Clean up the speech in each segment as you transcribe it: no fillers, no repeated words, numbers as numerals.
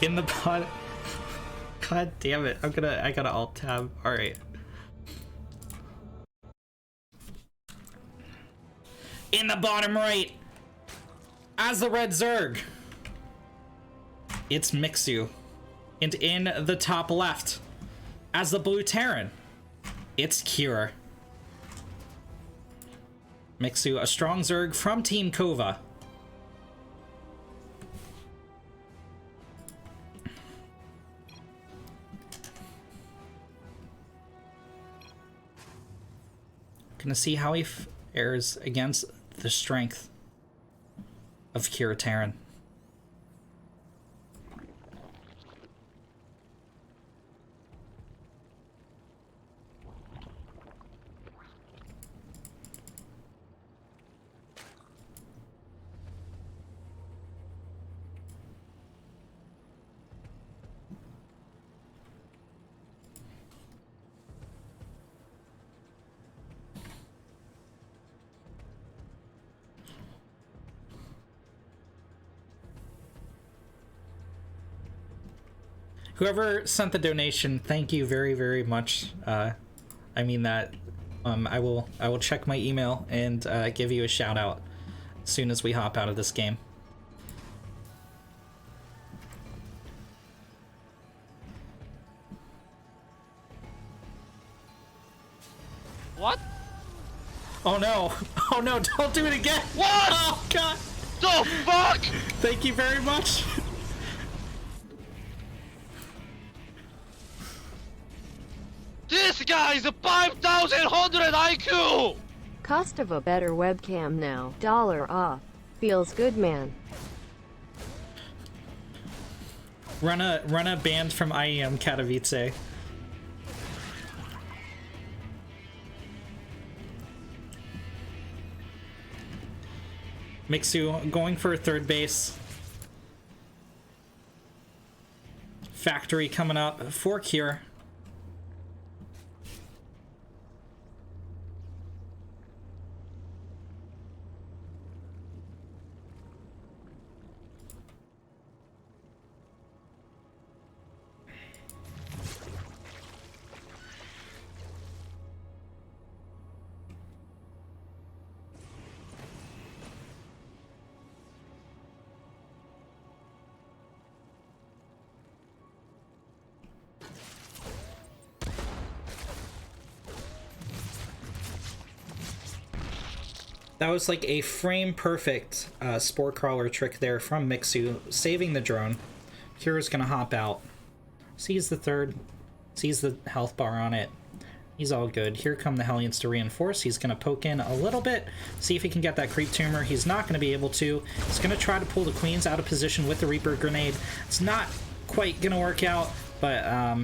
In the bottom. God damn it. I gotta alt tab. Alright. In the bottom right, as the red Zerg, it's Mixu. And in the top left, as the blue Terran, it's Kira. Mixu, a strong Zerg from Team Kova. Gonna see how he fares against the strength of Kira Terran. Whoever sent the donation, thank you very, very much. I mean that. I will check my email and give you a shout out as soon as we hop out of this game. What? Oh no! Oh no! Don't do it again! What? Oh god! The fuck? Thank you very much. This guy's a 5,100 IQ! Cost of a better webcam now. $1 off. Feels good, man. Run a band from IEM Katowice. Mixu going for a third base. Factory coming up for Cure. That was like a frame perfect spore crawler trick there from Mixu, saving the drone. Kira's gonna hop out. Sees the third, sees the health bar on it. He's all good. Here come the Hellions to reinforce. He's gonna poke in a little bit, see if he can get that creep tumor. He's not gonna be able to. He's gonna try to pull the Queens out of position with the Reaper grenade. It's not quite gonna work out, but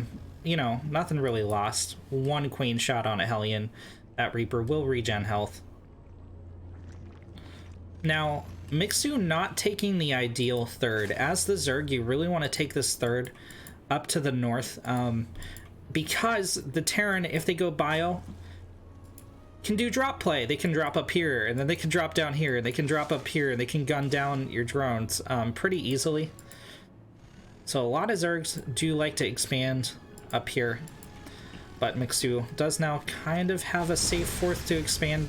you know, nothing really lost. One Queen shot on a Hellion. That Reaper will regen health. Now, Mixu not taking the ideal third. As the Zerg, you really want to take this third up to the north, because the Terran, if they go bio, can do drop play. They can drop up here, and then they can drop down here, and they can drop up here, and they can gun down your drones pretty easily. So a lot of Zergs do like to expand up here, but Mixu does now kind of have a safe fourth to expand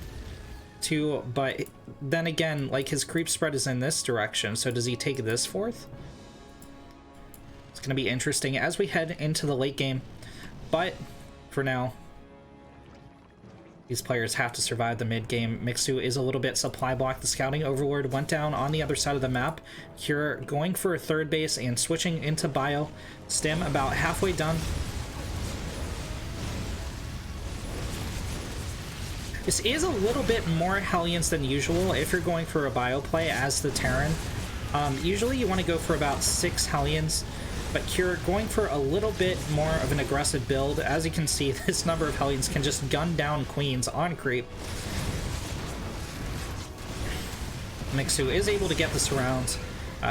to, but then again, like, his creep spread is in this direction, so does he take this fourth? It's going to be interesting as we head into the late game, but for now, these players have to survive the mid game. Mixu is a little bit supply blocked. The scouting overlord went down on the other side of the map. Cure going for a third base and switching into bio. Stim about halfway done. This is a little bit more Hellions than usual if you're going for a bio play as the Terran. Usually you want to go for about 6 Hellions, but Cure going for a little bit more of an aggressive build. As you can see, this number of Hellions can just gun down Queens on creep. Mixu is able to get the surrounds.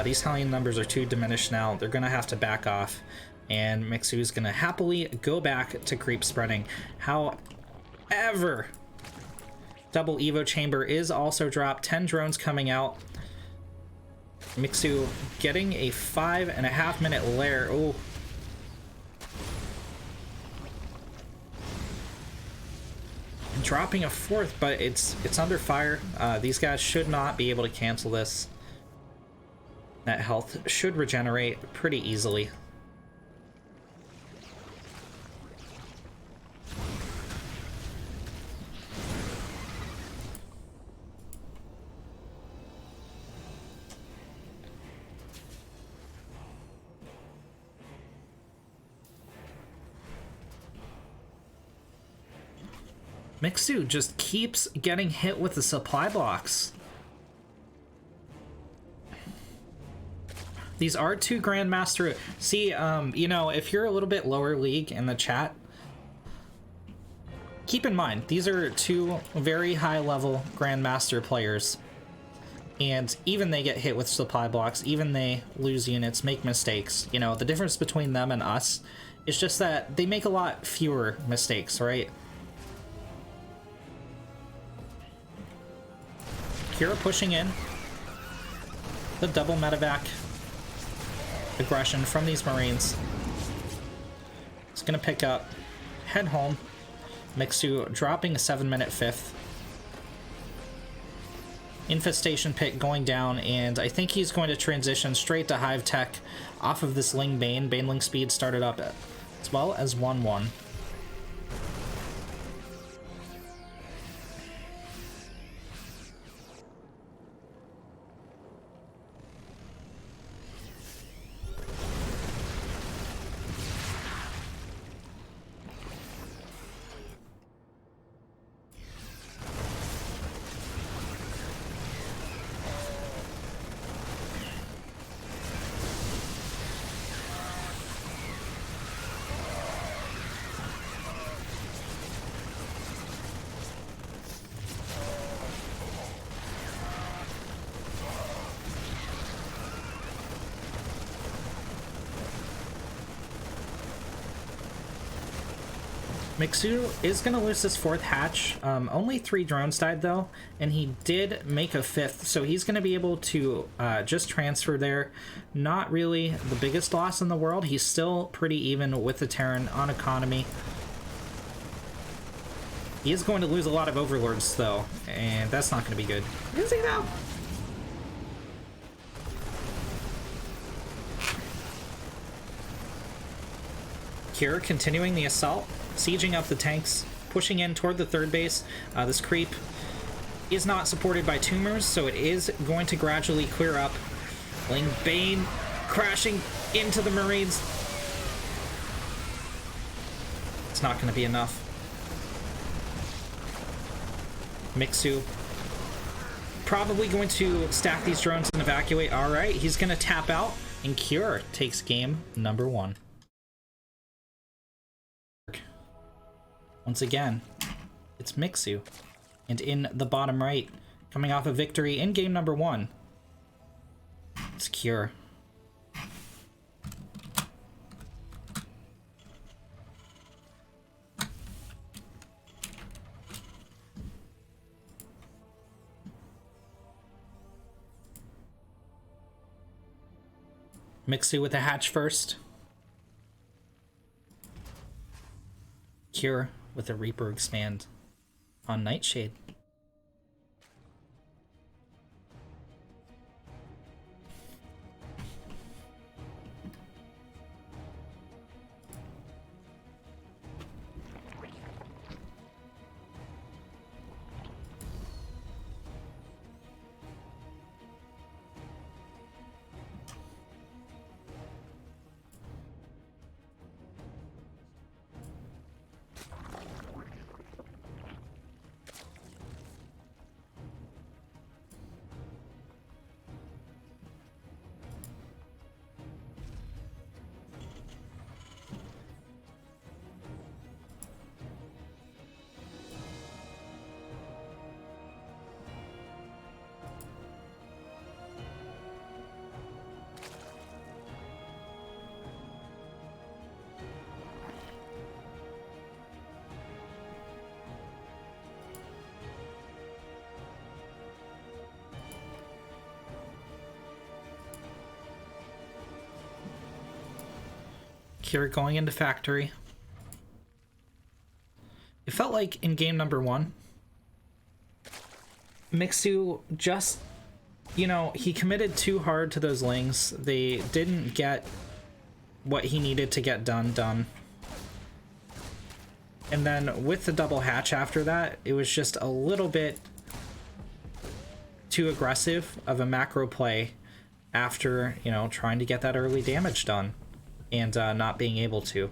These Hellion numbers are too diminished now. They're going to have to back off, and Mixu is going to happily go back to creep spreading. However, double Evo chamber is also dropped. 10 drones coming out. Mixu getting a 5.5-minute lair. Oh. Dropping a fourth, but it's under fire. These guys should not be able to cancel this. That health should regenerate pretty easily. Mixu just keeps getting hit with the supply blocks. These are two Grandmaster. See, you know, if you're a little bit lower league in the chat, keep in mind, these are two very high-level Grandmaster players. And even they get hit with supply blocks, even they lose units, make mistakes. You know, the difference between them and us is just that they make a lot fewer mistakes, right? Kira pushing in. The double medevac aggression from these Marines. It's gonna pick up, head home. Mixu dropping a 7-minute fifth. Infestation pit going down, and I think he's going to transition straight to Hive Tech off of this Ling Bane. Baneling speed started up as well as 1-1. Mixu is going to lose this fourth hatch. Only 3 drones died, though, and he did make a 5th, so he's going to be able to just transfer there. Not really the biggest loss in the world. He's still pretty even with the Terran on economy. He is going to lose a lot of Overlords, though, and that's not going to be good. Is he, though? Kira continuing the assault. Sieging up the tanks, pushing in toward the third base. This creep is not supported by tumors, so it is going to gradually clear up. Ling Bane crashing into the Marines. It's not going to be enough. Mixu probably going to stack these drones and evacuate. All right, he's going to tap out, and Cure takes game number 1. Once again, it's Mixu. And in the bottom right, coming off a victory in game number 1, it's Cure. Mixu with a hatch first. Cure with a Reaper expand on Nightshade. Here going into factory. It felt like in game number 1, Mixu just, you know, he committed too hard to those lings. They didn't get what he needed to get done. And then with the double hatch after that, it was just a little bit too aggressive of a macro play after, you know, trying to get that early damage done and not being able to.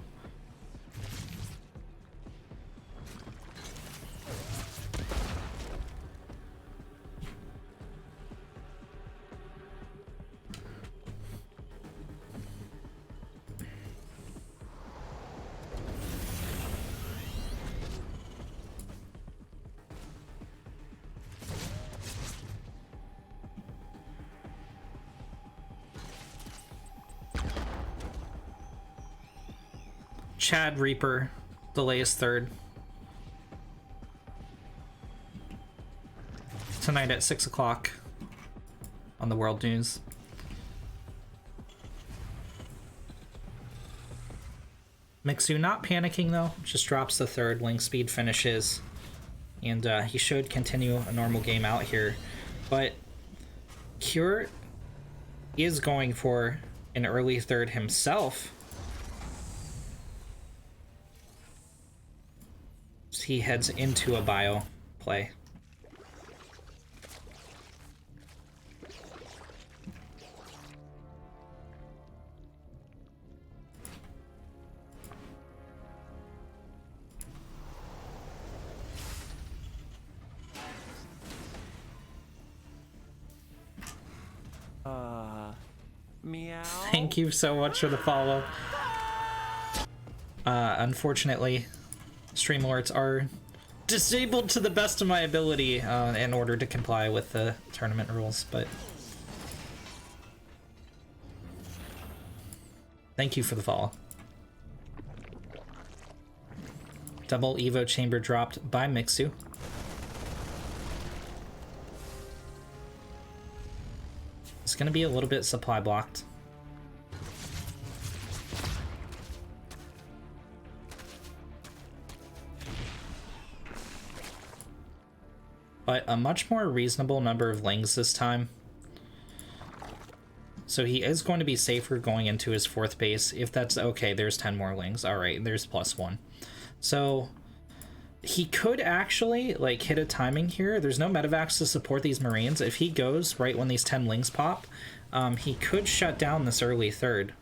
Chad Reaper delays third. Tonight at 6 o'clock on the World News. Mixu not panicking though, just drops the third, link speed finishes, and he should continue a normal game out here. But Cure is going for an early third himself. He heads into a bio play. Meow. Thank you so much for the follow. Unfortunately, stream alerts are disabled to the best of my ability in order to comply with the tournament rules, but thank you for the follow. Double Evo chamber dropped by Mixu. It's gonna be a little bit supply blocked. But a much more reasonable number of lings this time. So he is going to be safer going into his fourth base. If that's okay, there's 10 more lings. All right, there's +1. So he could actually like hit a timing here. There's no medevacs to support these Marines. If he goes right when these 10 lings pop, he could shut down this early third.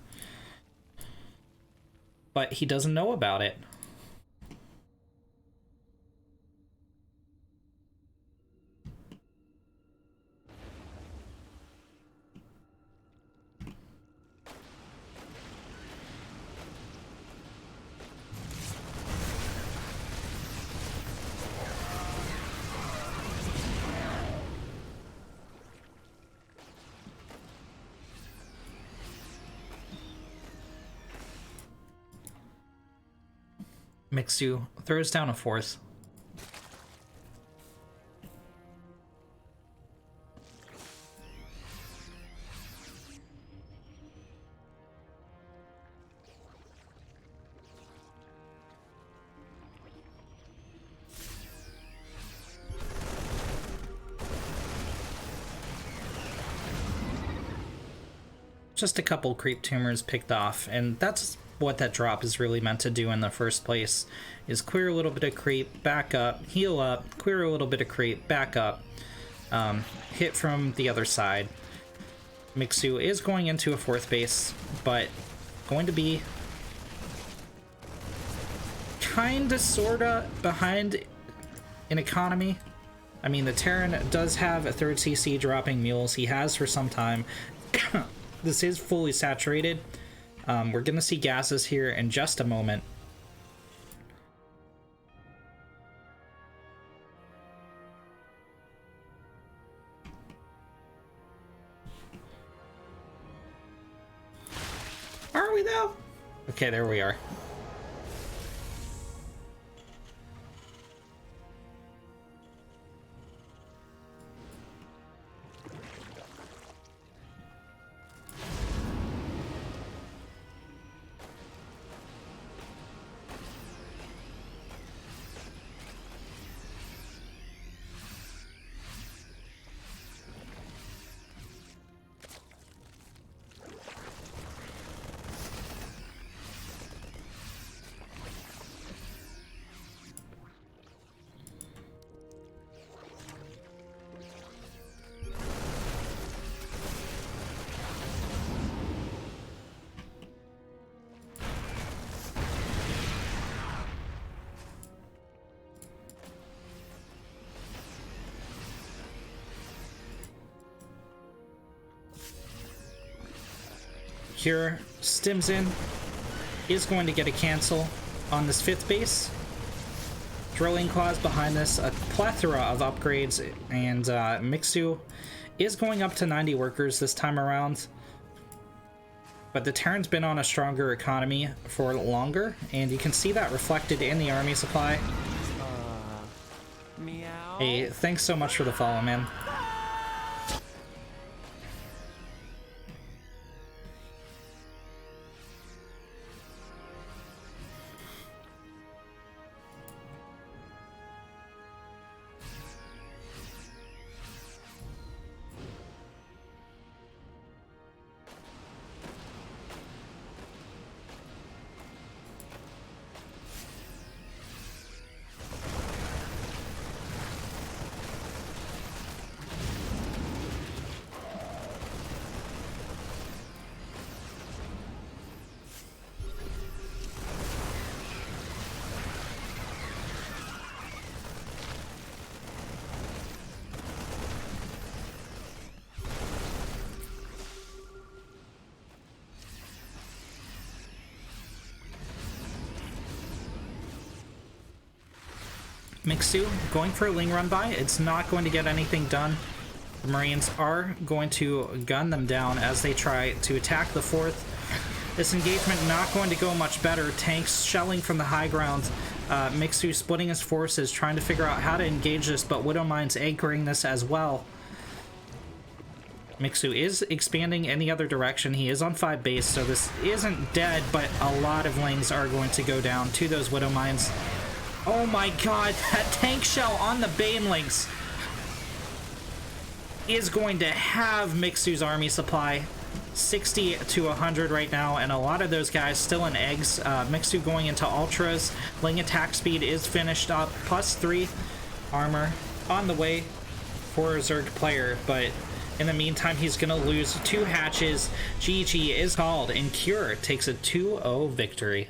But he doesn't know about it. Mixu throws down a fourth. Just a couple creep tumors picked off, and that's what that drop is really meant to do in the first place, is clear a little bit of creep, back up, heal up, clear a little bit of creep, back up, hit from the other side. Mixu is going into a fourth base, but going to be kinda sorta behind in economy. I mean, the Terran does have a third CC dropping mules. He has for some time. This is fully saturated. We're gonna see gases here in just a moment. Are we though? Okay, there we are. Cure stims in, is going to get a cancel on this 5th base. Drilling Claws behind this, a plethora of upgrades, and Mixu is going up to 90 workers this time around. But the Terran's been on a stronger economy for longer, and you can see that reflected in the army supply. Meow. Hey, thanks so much for the follow, man. Mixu going for a Ling run by. It's not going to get anything done. The Marines are going to gun them down as they try to attack the 4th. This engagement not going to go much better. Tanks shelling from the high ground. Mixu splitting his forces, trying to figure out how to engage this, but Widow Mine's anchoring this as well. Mixu is expanding in the other direction. He is on 5 base, so this isn't dead, but a lot of Lings are going to go down to those Widow Mines. Oh my god, that tank shell on the Banelings is going to have Mixu's army supply 60 to 100 right now, and a lot of those guys still in eggs. Mixu going into ultras. Ling attack speed is finished up, +3 armor on the way for a Zerg player, but in the meantime he's gonna lose 2 hatches. GG is called, and Cure takes a 2-0 victory.